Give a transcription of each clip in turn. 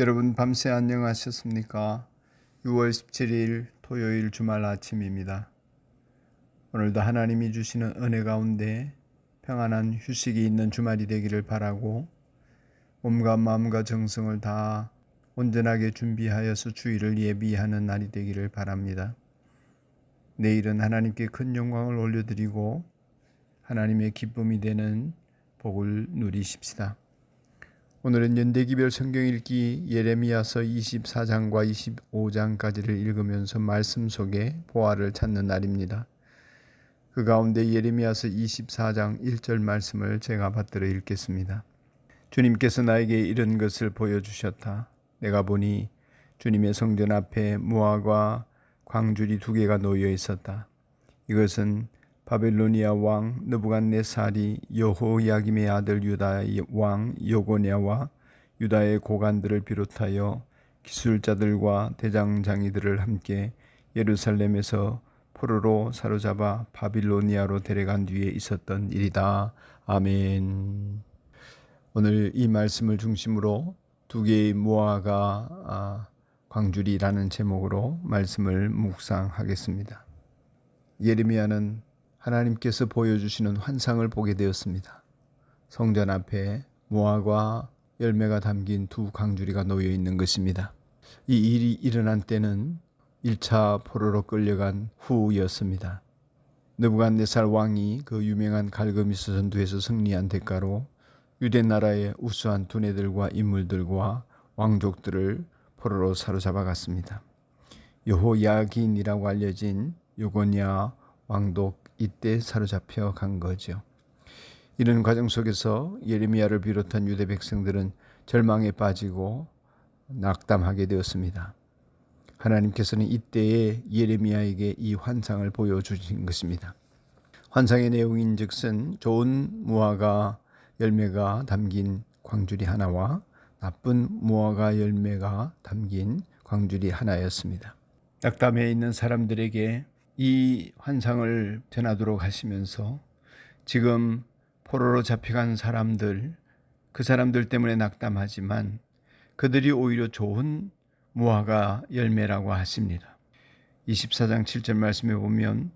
여러분 밤새 안녕하셨습니까? 6월 17일 토요일 주말 아침입니다. 오늘도 하나님이 주시는 은혜 가운데 평안한 휴식이 있는 주말이 되기를 바라고 몸과 마음과 정성을 다 온전하게 준비하여서 주일을 예비하는 날이 되기를 바랍니다. 내일은 하나님께 큰 영광을 올려드리고 하나님의 기쁨이 되는 복을 누리십시다. 오늘은 연대기별 성경 읽기 예레미야서 24장과 25장까지를 읽으면서 말씀 속에 보화를 찾는 날입니다. 그 가운데 예레미야서 24장 1절 말씀을 제가 받들어 읽겠습니다. 주님께서 나에게 이런 것을 보여주셨다. 내가 보니 주님의 성전 앞에 무화과 광주리 2개가 놓여 있었다. 이것은 바벨로니아 왕 느부갓네살이 여호야김의 아들 유다의 왕 여고냐와 유다의 고관들을 비롯하여 기술자들과 대장장이들을 함께 예루살렘에서 포로로 사로잡아 바빌로니아로 데려간 뒤에 있었던 일이다. 아멘. 오늘 이 말씀을 중심으로 2개의 무화과 광주리라는 제목으로 말씀을 묵상하겠습니다. 예레미야는 하나님께서 보여주시는 환상을 보게 되었습니다. 성전 앞에 무화과 열매가 담긴 2 광주리가 놓여 있는 것입니다. 이 일이 일어난 때는 1차 포로로 끌려간 후였습니다. 느부갓네살 왕이 그 유명한 갈그미스 전투에서 승리한 대가로 유대 나라의 우수한 두뇌들과 인물들과 왕족들을 포로로 사로잡아 갔습니다. 여호야긴이라고 알려진 여고냐 왕도 이때 사로잡혀 간 거죠. 이런 과정 속에서 예레미야를 비롯한 유대 백성들은 절망에 빠지고 낙담하게 되었습니다. 하나님께서는 이때에 예레미야에게 이 환상을 보여주신 것입니다. 환상의 내용인즉슨 좋은 무화과 열매가 담긴 광주리 하나와 나쁜 무화과 열매가 담긴 광주리 하나였습니다. 낙담해 있는 사람들에게 이 환상을 전하도록 하시면서 지금 포로로 잡혀간 사람들, 그 사람들 때문에 낙담하지만 그들이 오히려 좋은 무화과 열매라고 하십니다. 24장 7절 말씀에 보면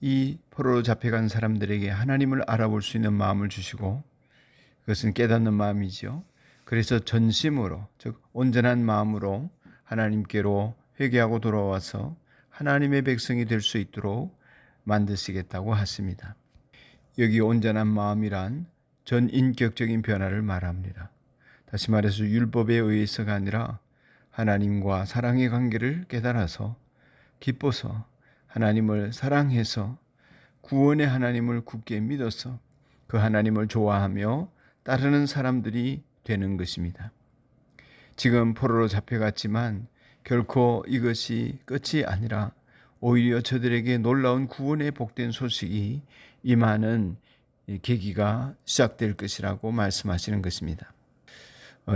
이 포로로 잡혀간 사람들에게 하나님을 알아볼 수 있는 마음을 주시고, 그것은 깨닫는 마음이죠. 그래서 전심으로, 즉 온전한 마음으로 하나님께로 회개하고 돌아와서 하나님의 백성이 될 수 있도록 만드시겠다고 하십니다. 여기 온전한 마음이란 전인격적인 변화를 말합니다. 다시 말해서 율법에 의해서가 아니라 하나님과 사랑의 관계를 깨달아서 기뻐서 하나님을 사랑해서 구원의 하나님을 굳게 믿어서 그 하나님을 좋아하며 따르는 사람들이 되는 것입니다. 지금 포로로 잡혀갔지만 결코 이것이 끝이 아니라 오히려 저들에게 놀라운 구원의 복된 소식이 임하는 계기가 시작될 것이라고 말씀하시는 것입니다.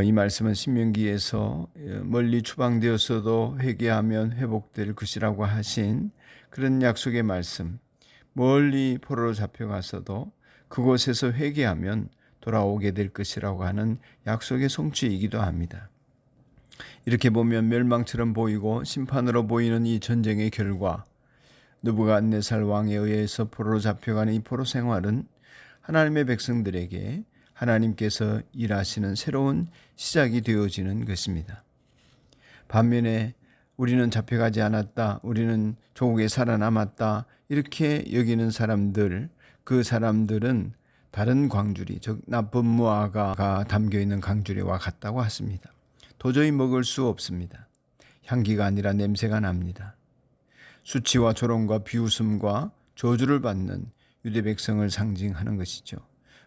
이 말씀은 신명기에서 멀리 추방되었어도 회개하면 회복될 것이라고 하신 그런 약속의 말씀, 멀리 포로로 잡혀갔어도 그곳에서 회개하면 돌아오게 될 것이라고 하는 약속의 성취이기도 합니다. 이렇게 보면 멸망처럼 보이고 심판으로 보이는 이 전쟁의 결과, 느부갓네살 왕에 의해서 포로로 잡혀가는 이 포로 생활은 하나님의 백성들에게 하나님께서 일하시는 새로운 시작이 되어지는 것입니다. 반면에 우리는 잡혀가지 않았다, 우리는 조국에 살아남았다, 이렇게 여기는 사람들, 그 사람들은 다른 광주리, 즉 나쁜 무화과가 담겨있는 광주리와 같다고 하십니다. 도저히 먹을 수 없습니다. 향기가 아니라 냄새가 납니다. 수치와 조롱과 비웃음과 저주를 받는 유대 백성을 상징하는 것이죠.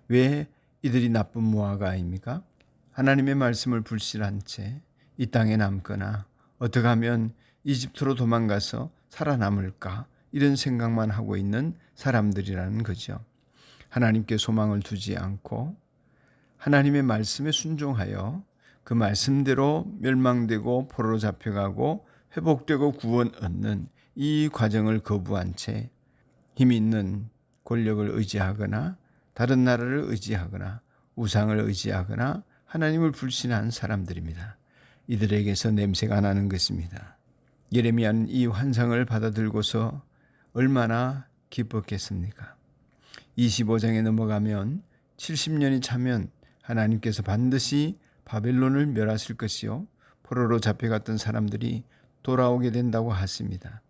왜 이들이 나쁜 무화과입니까? 하나님의 말씀을 불신한 채 이 땅에 남거나 어떻게 하면 이집트로 도망가서 살아남을까, 이런 생각만 하고 있는 사람들이라는 거죠. 하나님께 소망을 두지 않고 하나님의 말씀에 순종하여 그 말씀대로 멸망되고 포로로 잡혀가고 회복되고 구원 얻는 이 과정을 거부한 채 힘 있는 권력을 의지하거나 다른 나라를 의지하거나 우상을 의지하거나 하나님을 불신한 사람들입니다. 이들에게서 냄새가 나는 것입니다. 예레미야는 이 환상을 받아들고서 얼마나 기뻤겠습니까? 25장에 넘어가면 70년이 차면 하나님께서 반드시 바벨론을 멸하실 것이요 포로로 잡혀갔던 사람들이 돌아오게 된다고 하십니다.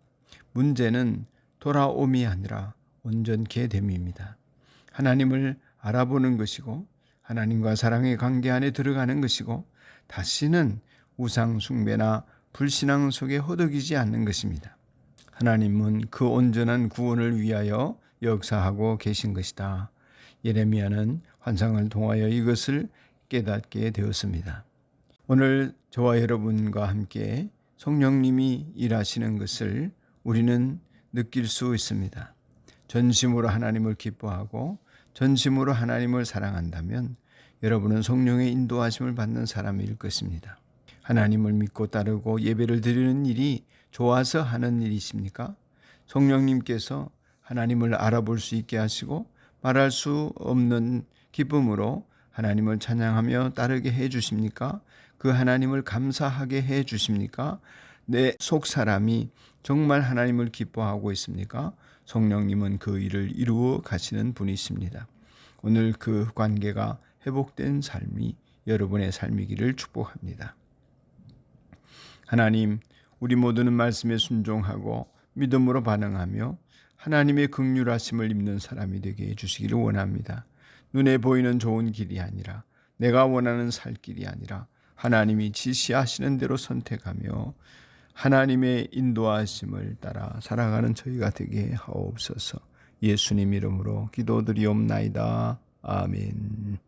문제는 돌아옴이 아니라 온전케 됨입니다. 하나님을 알아보는 것이고 하나님과 사랑의 관계 안에 들어가는 것이고 다시는 우상 숭배나 불신앙 속에 허덕이지 않는 것입니다. 하나님은 그 온전한 구원을 위하여 역사하고 계신 것이다. 예레미야는 환상을 통하여 이것을 깨닫게 되었습니다. 오늘 저와 여러분과 함께 성령님이 일하시는 것을 우리는 느낄 수 있습니다. 전심으로 하나님을 기뻐하고 전심으로 하나님을 사랑한다면 여러분은 성령의 인도하심을 받는 사람일 것입니다. 하나님을 믿고 따르고 예배를 드리는 일이 좋아서 하는 일이십니까? 성령님께서 하나님을 알아볼 수 있게 하시고 말할 수 없는 기쁨으로 하나님을 찬양하며 따르게 해 주십니까? 그 하나님을 감사하게 해 주십니까? 내 속 사람이 정말 하나님을 기뻐하고 있습니까? 성령님은 그 일을 이루어 가시는 분이십니다. 오늘 그 관계가 회복된 삶이 여러분의 삶이기를 축복합니다. 하나님, 우리 모두는 말씀에 순종하고 믿음으로 반응하며 하나님의 긍휼하심을 입는 사람이 되게 해주시기를 원합니다. 눈에 보이는 좋은 길이 아니라 내가 원하는 살 길이 아니라 하나님이 지시하시는 대로 선택하며 하나님의 인도하심을 따라 살아가는 저희가 되게 하옵소서. 예수님 이름으로 기도드리옵나이다. 아멘.